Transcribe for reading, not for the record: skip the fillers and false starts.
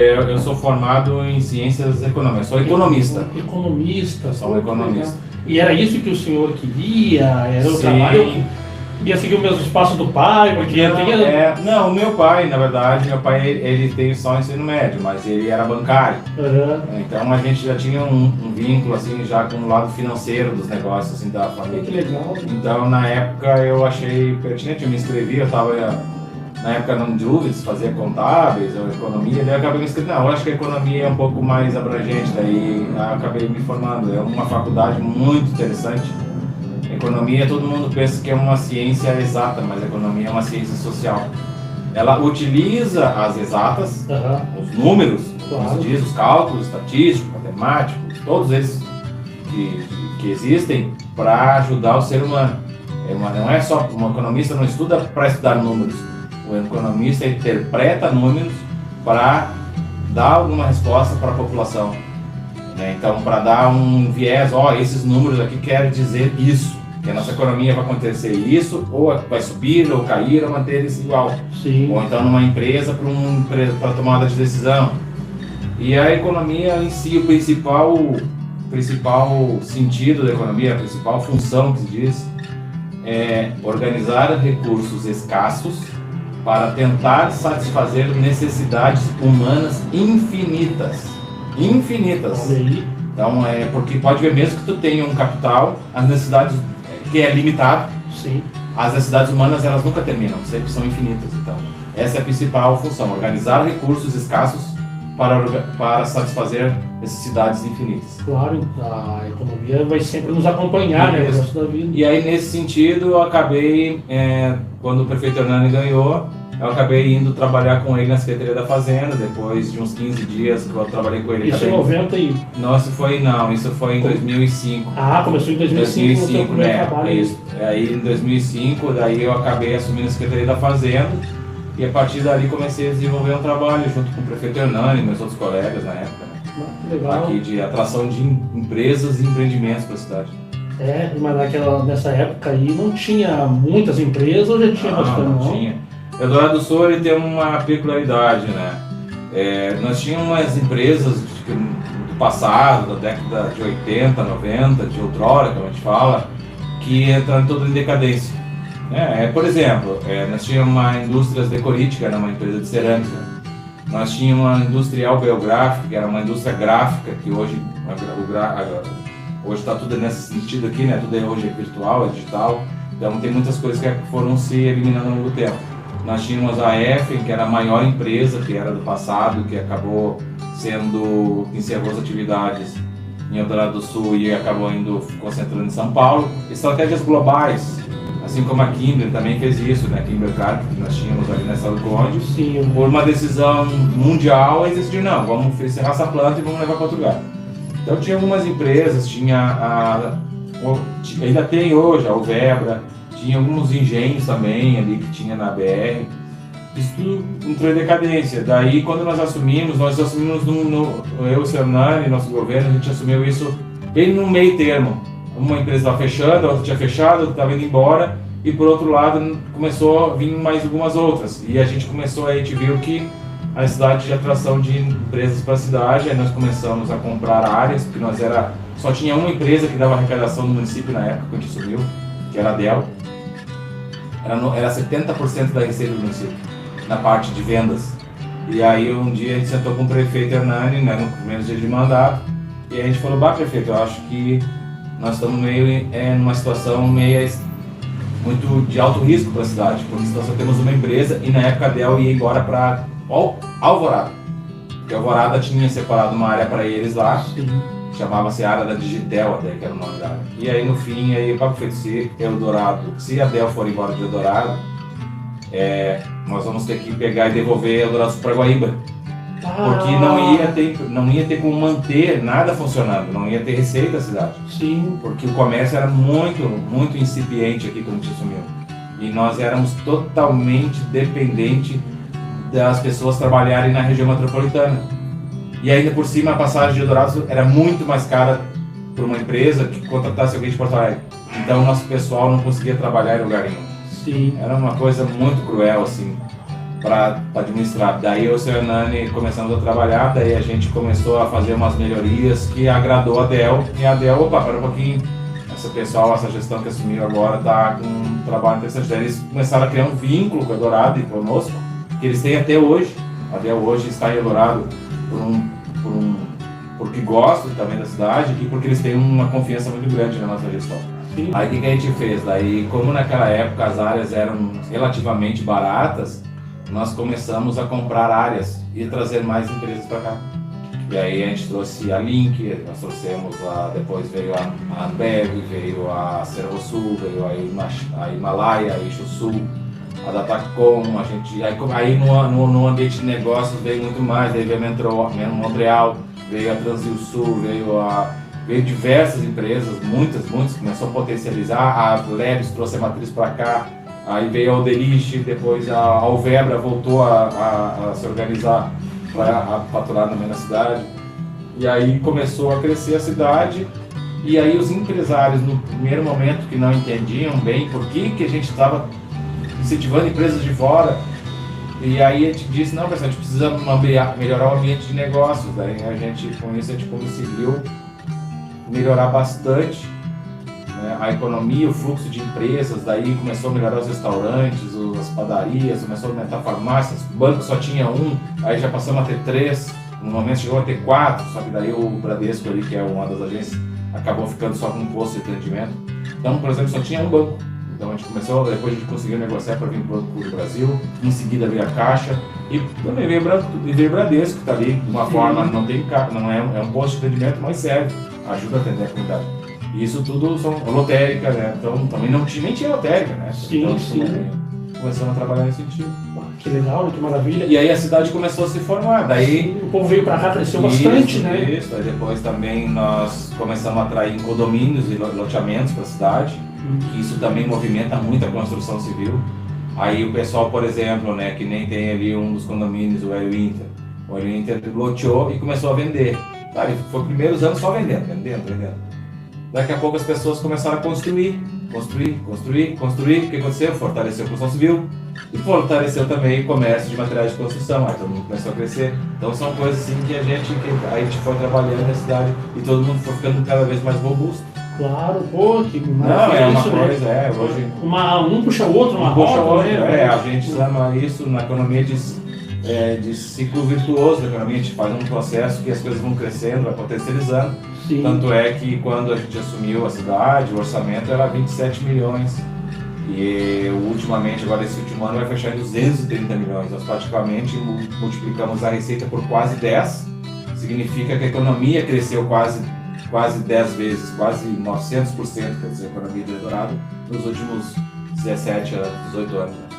Eu sou formado em ciências econômicas, sou economista. Economista. Sou um economista. E era isso que o senhor queria? Era o Sim. trabalho que ia seguir o mesmo espaço do pai? Porque Não, o meu pai, na verdade, ele tem só ensino médio, mas ele era bancário. Então a gente já tinha um vínculo assim, já com o lado financeiro dos negócios assim, da família. Que legal. Então na época eu achei pertinente, eu me inscrevi, eu estava na época não dúvidas se fazia contábeis ou economia, daí eu acabei me inscrevendo. Não, eu acho que a economia é um pouco mais abrangente, daí eu acabei me formando. É uma faculdade muito interessante. Economia, todo mundo pensa que é uma ciência exata, mas a economia é uma ciência social. Ela utiliza as exatas, os números, como se diz, os cálculos estatísticos, matemáticos, todos esses que existem para ajudar o ser humano. Não é só, um economista não estuda para estudar números. O economista interpreta números para dar alguma resposta para a população. Então, para dar um viés, esses números aqui querem dizer isso, que a nossa economia vai acontecer isso, ou vai subir, ou cair, ou manter-se igual. Sim. Ou então numa empresa para tomada de decisão. E a economia em si, o principal sentido da economia, a principal função que se diz, é organizar recursos escassos para tentar satisfazer necessidades humanas infinitas. Infinitas. Então, porque pode ver, mesmo que tu tenha um capital, as necessidades, que é limitado, sim, as necessidades humanas elas nunca terminam, sempre são infinitas. Então, essa é a principal função, organizar recursos escassos para satisfazer necessidades infinitas. Claro, a economia vai sempre nos acompanhar, né, no resto da vida. E aí, nesse sentido, eu acabei, quando o prefeito Hernani ganhou, eu acabei indo trabalhar com ele na Secretaria da Fazenda, depois de uns 15 dias que eu trabalhei com ele. Isso em 90 e... Isso foi em 2005. Ah, começou em 2005, 2005, né? Isso. Aí em 2005, daí eu acabei assumindo a Secretaria da Fazenda e a partir dali comecei a desenvolver um trabalho junto com o prefeito Hernani e meus outros colegas na época, né? Legal. Aqui de atração de empresas e empreendimentos para a cidade. Mas nessa época aí não tinha muitas empresas ou já tinha bastante? Não tinha. Eldorado do Sul ele tem uma peculiaridade, né? Nós tínhamos umas empresas do passado, da década de 80, 90, de outrora, como a gente fala, que entraram toda em decadência. Por exemplo, nós tínhamos uma indústria decorítica, era uma empresa de cerâmica. Nós tínhamos uma industrial biográfica, que era uma indústria gráfica, que hoje está tudo nesse sentido aqui, né? Tudo hoje é virtual, é digital. Então tem muitas coisas que foram se eliminando ao longo do tempo. Nós tínhamos a EFEN, que era a maior empresa, que era do passado, que encerrou as atividades em Eldorado do Sul e acabou concentrando em São Paulo. Estratégias globais, assim como a Kimber também fez isso, né? Kimber Carp, que nós tínhamos ali nessa Conde. Sim. Por uma decisão mundial, eles decidiram, não, vamos encerrar essa planta e vamos levar para outro lugar. Então tinha algumas empresas, ainda tem hoje a Alvebra, tinha alguns engenhos também ali que tinha na BR. Isso tudo entrou em decadência. Daí, quando nós assumimos eu, o Hernani, nosso governo, a gente assumiu isso bem no meio termo. Uma empresa estava fechando, a outra tinha fechado, a outra estava indo embora, e por outro lado começou a vir mais algumas outras. E a gente viu que a necessidade de atração de empresas para a cidade, aí nós começamos a comprar áreas, porque só tinha uma empresa que dava arrecadação no município na época que a gente assumiu, que era a Dell. Era 70% da receita do município, na parte de vendas. E aí um dia a gente sentou com o prefeito Hernani, né, no primeiro dia de mandato, e a gente falou, prefeito, eu acho que nós estamos numa situação muito de alto risco para a cidade, porque nós só temos uma empresa, e na época a Dell ia embora para Alvorada, porque a Alvorada tinha separado uma área para eles lá. Sim. Chamava-se área da Digitel até, que era o nome da área. E aí no fim, o papo foi se a Dell for embora de Eldorado, nós vamos ter que pegar e devolver Eldorado para Guaíba. Porque não ia ter como manter nada funcionando, não ia ter receita da cidade. Sim. Porque o comércio era muito, muito incipiente aqui quando a gente assumiu. E nós éramos totalmente dependentes das pessoas trabalharem na região metropolitana. E ainda por cima a passagem de Eldorado era muito mais cara para uma empresa que contratasse alguém de Porto Alegre. Então o nosso pessoal não conseguia trabalhar em lugar nenhum. Sim. Era uma coisa muito cruel, assim. para administrar. Daí eu e o seu Hernani começamos a trabalhar, daí a gente começou a fazer umas melhorias que agradou a Del, e a Del, opa, para um pouquinho, essa gestão que assumiu agora está com um trabalho interessante. Daí eles começaram a criar um vínculo com o Eldorado e conosco, que eles têm até hoje. A Del hoje está em Eldorado porque gostam também da cidade e porque eles têm uma confiança muito grande na nossa gestão. Sim. Aí o que a gente fez? Daí, como naquela época as áreas eram relativamente baratas, nós começamos a comprar áreas e trazer mais empresas para cá. E aí a gente trouxe a Link, nós trouxemos depois veio a Ambev, veio a Servosul, veio a Himalaia, a Eixo Sul, a Datacom, aí no ambiente de negócios veio muito mais, daí veio a Montreal, veio a Transil Sul, veio diversas empresas, muitas, começou a potencializar, a Leves trouxe a matriz para cá, aí veio a Aldeliche, depois a Alvebra voltou a se organizar para faturar no meio da cidade, e aí começou a crescer a cidade, e aí os empresários no primeiro momento que não entendiam bem por que a gente estava incentivando empresas de fora, e aí a gente disse, não, pessoal, a gente precisa melhorar o ambiente de negócios, daí com isso a gente conseguiu melhorar bastante, né, a economia, o fluxo de empresas, daí começou a melhorar os restaurantes, as padarias, começou a aumentar farmácias, o banco só tinha um, aí já passamos a ter 3, no momento chegou a ter 4, só que daí o Bradesco ali, que é uma das agências, acabou ficando só com um posto de atendimento. Então, por exemplo, só tinha um banco. Então a gente começou, depois a gente conseguiu negociar para vir para o Banco do Brasil, em seguida veio a Caixa, e também veio o Bradesco, que está ali de uma forma, não é um posto de atendimento, mas serve, ajuda a atender a comunidade. E isso tudo são lotérica, né? Então também nem tinha lotérica, né? Então, começamos a trabalhar nesse sentido. Que legal, que maravilha. E aí a cidade começou a se formar, daí o povo veio para cá, cresceu bastante, né? Isso, aí depois também nós começamos a atrair condomínios e loteamentos para a cidade, que isso também movimenta muito a construção civil. Aí o pessoal, por exemplo, né, que nem tem ali um dos condomínios, o Hélio Inter. O Hélio Inter loteou e começou a vender. Sabe, foi os primeiros anos só vendendo. Daqui a pouco as pessoas começaram a construir. O que aconteceu? Fortaleceu a construção civil e fortaleceu também o comércio de materiais de construção. Aí todo mundo começou a crescer. Então são coisas assim que a gente foi trabalhando na cidade e todo mundo foi ficando cada vez mais robusto. Claro, pô, que maravilha. Não, é uma isso, coisa, né? Hoje... Um puxa o outro, uma roda, né? A gente chama isso na economia de ciclo virtuoso da economia. A gente faz um processo que as coisas vão crescendo, vai potencializando. Sim. Tanto é que quando a gente assumiu a cidade, o orçamento era 27 milhões. E ultimamente, agora esse último ano, vai fechar em 230 milhões. Nós praticamente multiplicamos a receita por quase 10. Significa que a economia cresceu quase 10 vezes, quase 900%, quer dizer, a economia do Eldorado, nos últimos 17 a 18 anos.